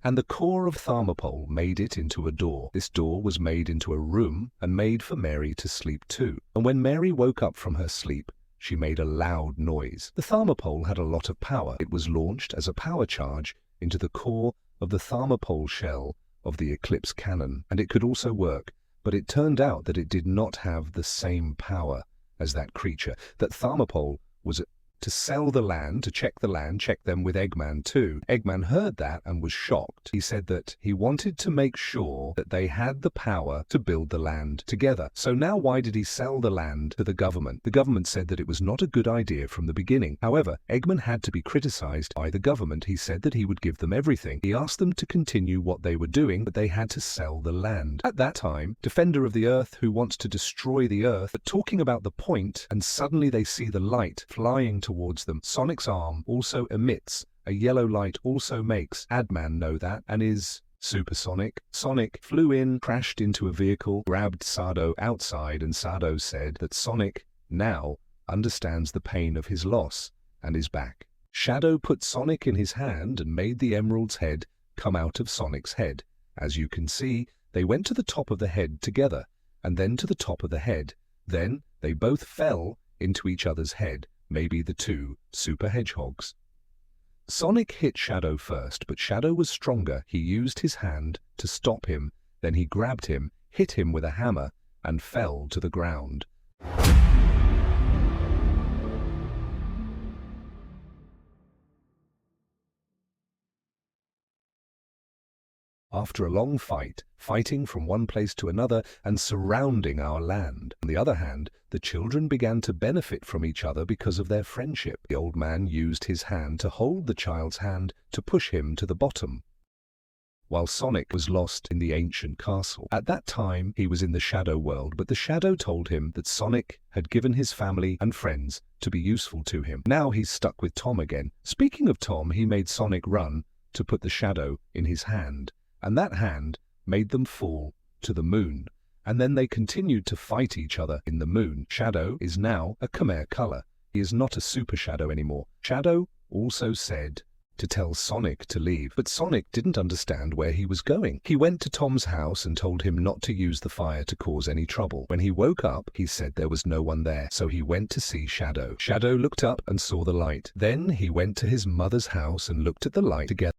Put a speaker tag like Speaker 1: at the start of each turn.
Speaker 1: and the core of Thermopylae made it into a door. This door was made into a room and made for Mary to sleep too. And when Mary woke up from her sleep, she made a loud noise. The Thermopylae had a lot of power. It was launched as a power charge into the core of the Thermopylae shell of the Eclipse cannon, and it could also work, but it turned out that it did not have the same power as that creature. That Thermopylae was to sell the land, to check them with Eggman too. Eggman heard that and was shocked. He said that he wanted to make sure that they had the power to build the land together. So now why did he sell the land to the government? The government said that it was not a good idea from the beginning. However, Eggman had to be criticized by the government. He said that he would give them everything. He asked them to continue what they were doing, but they had to sell the land. At that time, Defender of the Earth, who wants to destroy the Earth, but talking about the point, and suddenly they see the light flying towards them. Sonic's arm also emits a yellow light, also makes Adman know that, and is supersonic. Sonic flew in, crashed into a vehicle, grabbed Sado outside, and Sado said that Sonic now understands the pain of his loss and is back. Shadow put Sonic in his hand and made the emerald's head come out of Sonic's head. As you can see, they went to the top of the head together, and then to the top of the head. Then they both fell into each other's head. Maybe the two super hedgehogs. Sonic hit Shadow first, but Shadow was stronger. He used his hand to stop him. Then he grabbed him, hit him with a hammer, and fell to the ground. After a long fight, fighting from one place to another and surrounding our land. On the other hand, the children began to benefit from each other because of their friendship. The old man used his hand to hold the child's hand to push him to the bottom, while Sonic was lost in the ancient castle. At that time, he was in the Shadow world, but the Shadow told him that Sonic had given his family and friends to be useful to him. Now he's stuck with Tom again. Speaking of Tom, he made Sonic run to put the Shadow in his hand, and that hand made them fall to the moon, and then they continued to fight each other in the moon. Shadow is now a Khmer color. He is not a super Shadow anymore. Shadow also said to tell Sonic to leave, but Sonic didn't understand where he was going. He went to Tom's house and told him not to use the fire to cause any trouble. When he woke up, he said there was no one there, so he went to see Shadow. Shadow looked up and saw the light. Then he went to his mother's house and looked at the light together.